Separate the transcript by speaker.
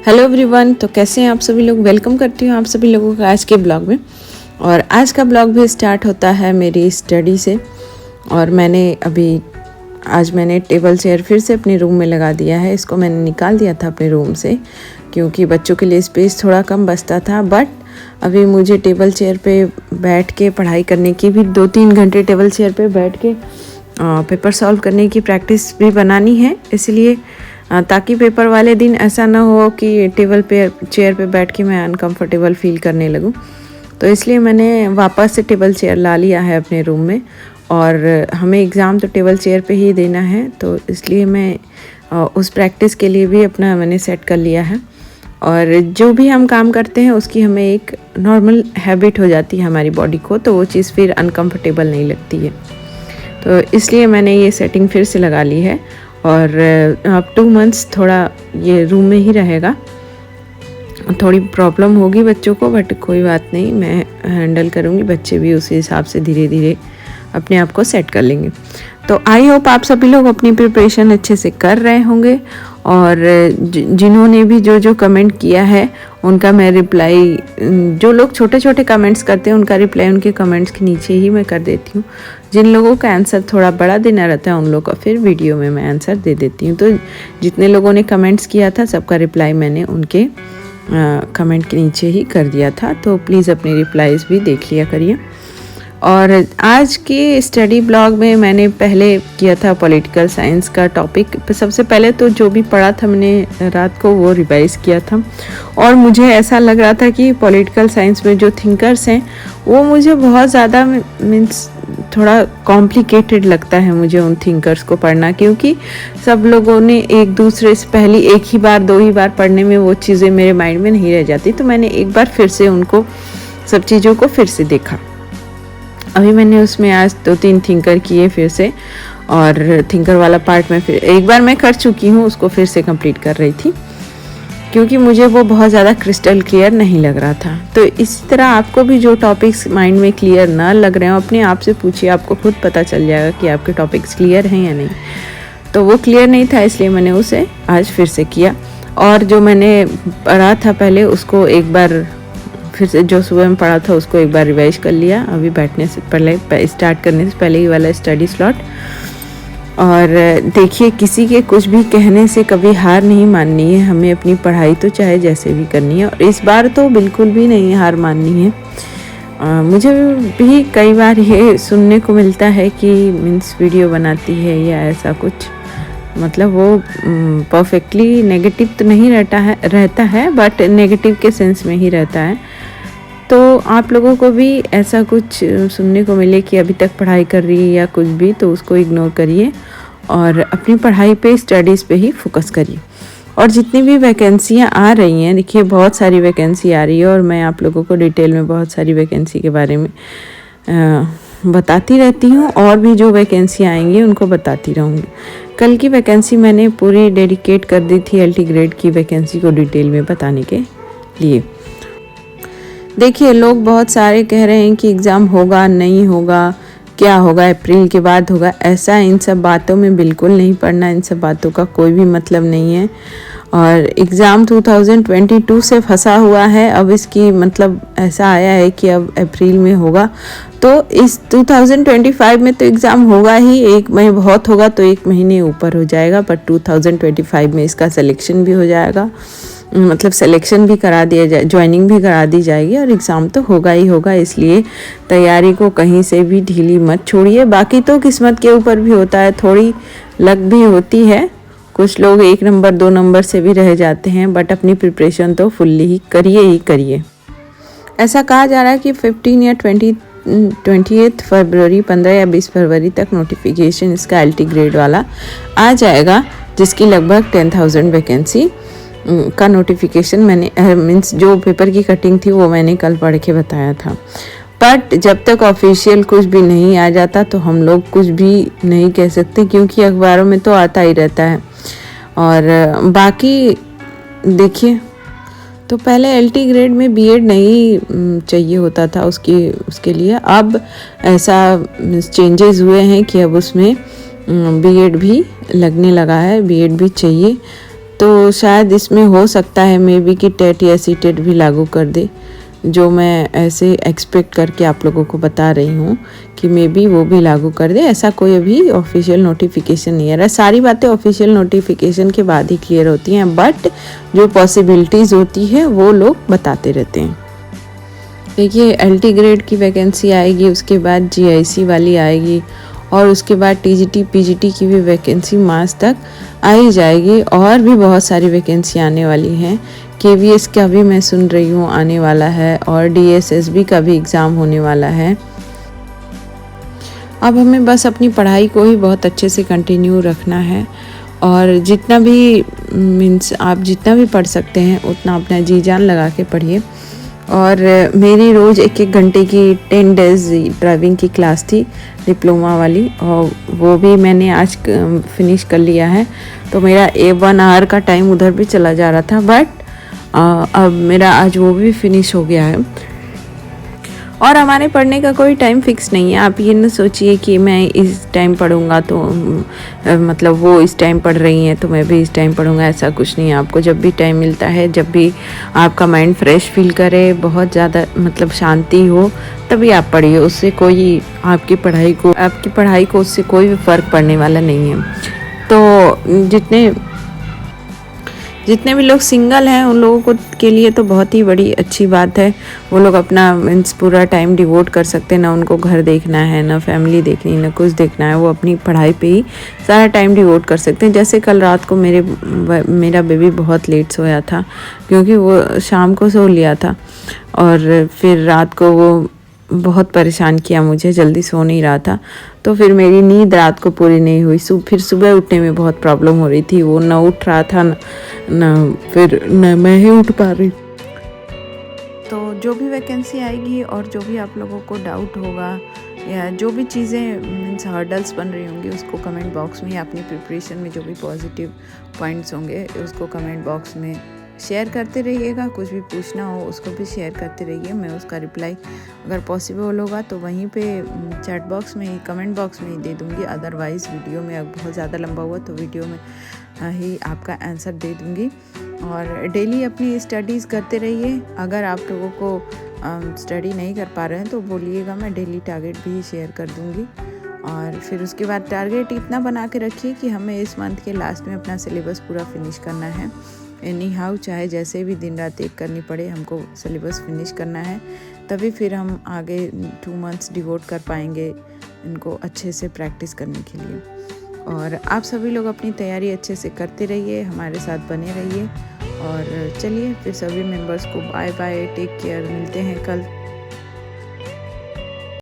Speaker 1: Hello everyone, तो कैसे हैं आप सभी लोग। वेलकम करती हूँ आप सभी लोगों का आज के ब्लॉग में। और आज का ब्लॉग भी स्टार्ट होता है मेरी स्टडी से। और आज मैंने टेबल चेयर फिर से अपने रूम में लगा दिया है। इसको मैंने निकाल दिया था अपने रूम से क्योंकि बच्चों के लिए स्पेस थोड़ा कम बचता था। बट अभी मुझे टेबल चेयर पे बैठ के पढ़ाई करने की भी 2-3 घंटे टेबल चेयर पे बैठ के पेपर सॉल्व करने की प्रैक्टिस भी बनानी है, इसलिए ताकि पेपर वाले दिन ऐसा ना हो कि चेयर पे बैठ के मैं अनकंफर्टेबल फील करने लगूं। तो इसलिए मैंने वापस से टेबल चेयर ला लिया है अपने रूम में। और हमें एग्ज़ाम तो टेबल चेयर पे ही देना है, तो इसलिए मैं उस प्रैक्टिस के लिए भी अपना मैंने सेट कर लिया है। और जो भी हम काम करते हैं उसकी हमें एक नॉर्मल हैबिट हो जाती है हमारी बॉडी को, तो वो चीज़ फिर अनकंफर्टेबल नहीं लगती है। तो इसलिए मैंने ये सेटिंग फिर से लगा ली है। और अब 2 मंथ्स थोड़ा ये रूम में ही रहेगा। थोड़ी प्रॉब्लम होगी बच्चों को, बट कोई बात नहीं, मैं हैंडल करूँगी। बच्चे भी उसी हिसाब से धीरे धीरे अपने आप को सेट कर लेंगे। तो आई होप आप सभी लोग अपनी प्रिपरेशन अच्छे से कर रहे होंगे। और जिन्होंने भी जो कमेंट किया है उनका मैं रिप्लाई, जो लोग छोटे छोटे कमेंट्स करते हैं उनका रिप्लाई उनके कमेंट्स के नीचे ही मैं कर देती हूँ। जिन लोगों का आंसर थोड़ा बड़ा देना रहता है उन लोगों का फिर वीडियो में मैं आंसर दे देती हूँ। तो जितने लोगों ने कमेंट्स किया था सबका रिप्लाई मैंने उनके कमेंट के नीचे ही कर दिया था। तो प्लीज़ अपनी रिप्लाईज भी देख लिया करिए। और आज के स्टडी ब्लॉग में मैंने पहले किया था पॉलिटिकल साइंस का टॉपिक। सबसे पहले तो जो भी पढ़ा था मैंने रात को वो रिवाइज़ किया था। और मुझे ऐसा लग रहा था कि पॉलिटिकल साइंस में जो थिंकर्स हैं वो मुझे बहुत ज़्यादा मीन्स थोड़ा कॉम्प्लिकेटेड लगता है मुझे उन थिंकर्स को पढ़ना, क्योंकि सब लोगों ने एक दूसरे से पहले एक ही बार 2 ही बार पढ़ने में वो चीज़ें मेरे माइंड में नहीं रह जाती। तो मैंने एक बार फिर से उनको सब चीज़ों को फिर से देखा। अभी मैंने उसमें आज 2-3 थिंकर किए फिर से, और थिंकर वाला पार्ट में फिर एक बार मैं कर चुकी हूँ, उसको फिर से कंप्लीट कर रही थी क्योंकि मुझे वो बहुत ज़्यादा क्रिस्टल क्लियर नहीं लग रहा था। तो इसी तरह आपको भी जो टॉपिक्स माइंड में क्लियर ना लग रहे हो अपने आप से पूछिए, आपको खुद पता चल जाएगा कि आपके टॉपिक्स क्लियर हैं या नहीं। तो वो क्लियर नहीं था इसलिए मैंने उसे आज फिर से किया। और जो मैंने पढ़ा था पहले उसको एक बार फिर से, जो सुबह में पढ़ा था उसको एक बार रिवाइज कर लिया अभी बैठने से पहले, स्टार्ट करने से पहले ही वाला स्टडी स्लॉट। और देखिए, किसी के कुछ भी कहने से कभी हार नहीं माननी है। हमें अपनी पढ़ाई तो चाहे जैसे भी करनी है, और इस बार तो बिल्कुल भी नहीं हार माननी है। मुझे भी कई बार ये सुनने को मिलता है कि मीन्स वीडियो बनाती है या ऐसा कुछ, मतलब वो परफेक्टली नेगेटिव तो नहीं रहता है बट नेगेटिव के सेंस में ही रहता है। तो आप लोगों को भी ऐसा कुछ सुनने को मिले कि अभी तक पढ़ाई कर रही है या कुछ भी, तो उसको इग्नोर करिए और अपनी पढ़ाई पे, स्टडीज़ पे ही फोकस करिए। और जितनी भी वैकेंसियाँ आ रही हैं, देखिए बहुत सारी वैकेंसी आ रही है और मैं आप लोगों को डिटेल में बहुत सारी वैकेंसी के बारे में बताती रहती हूँ, और भी जो वैकेंसी आएंगी उनको बताती रहूँगी। कल की वैकेंसी मैंने पूरी डेडिकेट कर दी थी LT ग्रेड की वैकेंसी को डिटेल में बताने के लिए। देखिए, लोग बहुत सारे कह रहे हैं कि एग्ज़ाम होगा नहीं होगा, क्या होगा, अप्रैल के बाद होगा। ऐसा इन सब बातों में बिल्कुल नहीं पड़ना, इन सब बातों का कोई भी मतलब नहीं है। और एग्ज़ाम 2022 से फंसा हुआ है, अब इसकी मतलब ऐसा आया है कि अब अप्रैल में होगा। तो इस 2025 में तो एग्ज़ाम होगा ही, 1 महीने बहुत होगा तो 1 महीने ऊपर हो जाएगा, पर 2025 में इसका सिलेक्शन भी हो जाएगा, मतलब सिलेक्शन भी करा दिया जाए, ज्वाइनिंग भी करा दी जाएगी, और एग्ज़ाम तो होगा ही होगा। इसलिए तैयारी को कहीं से भी ढीली मत छोड़िए। बाकी तो किस्मत के ऊपर भी होता है, थोड़ी लक भी होती है। कुछ लोग 1 नंबर 2 नंबर से भी रह जाते हैं, बट अपनी प्रिपरेशन तो फुल्ली ही करिए। ऐसा कहा जा रहा है कि 15 या 28 फरवरी, 15 या 20 फरवरी तक नोटिफिकेशन इसका LT ग्रेड वाला आ जाएगा, जिसकी लगभग 10,000 वैकेंसी का नोटिफिकेशन मैंने मीन्स जो पेपर की कटिंग थी वो मैंने कल पढ़ के बताया था। बट जब तक ऑफिशियल कुछ भी नहीं आ जाता तो हम लोग कुछ भी नहीं कह सकते, क्योंकि अखबारों में तो आता ही रहता है। और बाकी देखिए, तो पहले LT ग्रेड में BEd नहीं चाहिए होता था उसके लिए, अब ऐसा चेंजेस हुए हैं कि अब उसमें BEd भी लगने लगा है, BEd भी चाहिए। तो शायद इसमें हो सकता है मे बी कि टेट या सीटेट भी लागू कर दे, जो मैं ऐसे एक्सपेक्ट करके आप लोगों को बता रही हूँ कि मे बी वो भी लागू कर दे। ऐसा कोई अभी ऑफिशियल नोटिफिकेशन नहीं आ रहा। सारी बातें ऑफिशियल नोटिफिकेशन के बाद ही क्लियर होती हैं, बट जो पॉसिबिलिटीज़ होती है वो लोग बताते रहते हैं। देखिए, एलटी ग्रेड की वैकेंसी आएगी, उसके बाद जीआईसी वाली आएगी, और उसके बाद टीजीटी पीजीटी की भी वैकेंसी मार्च तक आ ही जाएगी। और भी बहुत सारी वैकेंसी आने वाली हैं। केवीएस का भी मैं सुन रही हूँ आने वाला है, और डीएसएसबी का भी एग्ज़ाम होने वाला है। अब हमें बस अपनी पढ़ाई को ही बहुत अच्छे से कंटिन्यू रखना है, और जितना भी मीन्स आप जितना भी पढ़ सकते हैं उतना अपना जी जान लगा के पढ़िए। और मेरी रोज़ 1-1 घंटे की 10 डेज़ ड्राइविंग की क्लास थी, डिप्लोमा वाली, और वो भी मैंने आज फिनिश कर लिया है। तो मेरा 1 आवर का टाइम उधर भी चला जा रहा था, बट अब मेरा आज वो भी फिनिश हो गया है। और हमारे पढ़ने का कोई टाइम फिक्स नहीं है। आप ये न सोचिए कि मैं इस टाइम पढ़ूंगा तो मतलब वो इस टाइम पढ़ रही हैं तो मैं भी इस टाइम पढ़ूंगा, ऐसा कुछ नहीं है। आपको जब भी टाइम मिलता है, जब भी आपका माइंड फ्रेश फील करे, बहुत ज़्यादा मतलब शांति हो, तभी आप पढ़िए। उससे कोई आपकी पढ़ाई को उससे कोई भी फ़र्क पड़ने वाला नहीं है। तो जितने भी लोग सिंगल हैं उन लोगों को के लिए तो बहुत ही बड़ी अच्छी बात है। वो लोग अपना मीन्स पूरा टाइम डिवोट कर सकते हैं, ना उनको घर देखना है, ना फैमिली देखनी, ना कुछ देखना है। वो अपनी पढ़ाई पे ही सारा टाइम डिवोट कर सकते हैं। जैसे कल रात को मेरा बेबी बहुत लेट सोया था, क्योंकि वो शाम को सो लिया था, और फिर रात को वो बहुत परेशान किया मुझे, जल्दी सो नहीं रहा था। तो फिर मेरी नींद रात को पूरी नहीं हुई। फिर सुबह उठने में बहुत प्रॉब्लम हो रही थी। वो ना उठ रहा था, न मैं ही उठ पा रही। तो जो भी वैकेंसी आएगी और जो भी आप लोगों को डाउट होगा या जो भी चीज़ें मीन्स हर्डल्स बन रही होंगी, उसको कमेंट बॉक्स में, अपनी प्रिपरेशन में जो भी पॉजिटिव पॉइंट्स होंगे उसको कमेंट बॉक्स में शेयर करते रहिएगा। कुछ भी पूछना हो उसको भी शेयर करते रहिए। मैं उसका रिप्लाई अगर पॉसिबल होगा तो वहीं पे चैट बॉक्स में ही, कमेंट बॉक्स में ही दे दूँगी। अदरवाइज़ वीडियो में अगर बहुत ज़्यादा लंबा हुआ तो वीडियो में ही आपका आंसर दे दूँगी। और डेली अपनी स्टडीज़ करते रहिए। अगर आप लोगों को स्टडी नहीं कर पा रहे हैं तो बोलिएगा, मैं डेली टारगेट भी शेयर कर दूँगी। और फिर उसके बाद टारगेट इतना बना के रखिए कि हमें इस मंथ के लास्ट में अपना सिलेबस पूरा फिनिश करना है। एनी हाउ, चाहे जैसे भी दिन रात एक करनी पड़े, हमको सिलेबस फिनिश करना है। तभी फिर हम आगे 2 मंथ्स डिवोट कर पाएंगे इनको अच्छे से प्रैक्टिस करने के लिए। और आप सभी लोग अपनी तैयारी अच्छे से करते रहिए, हमारे साथ बने रहिए। और चलिए फिर सभी मेंबर्स को बाय बाय, टेक केयर, मिलते हैं कल।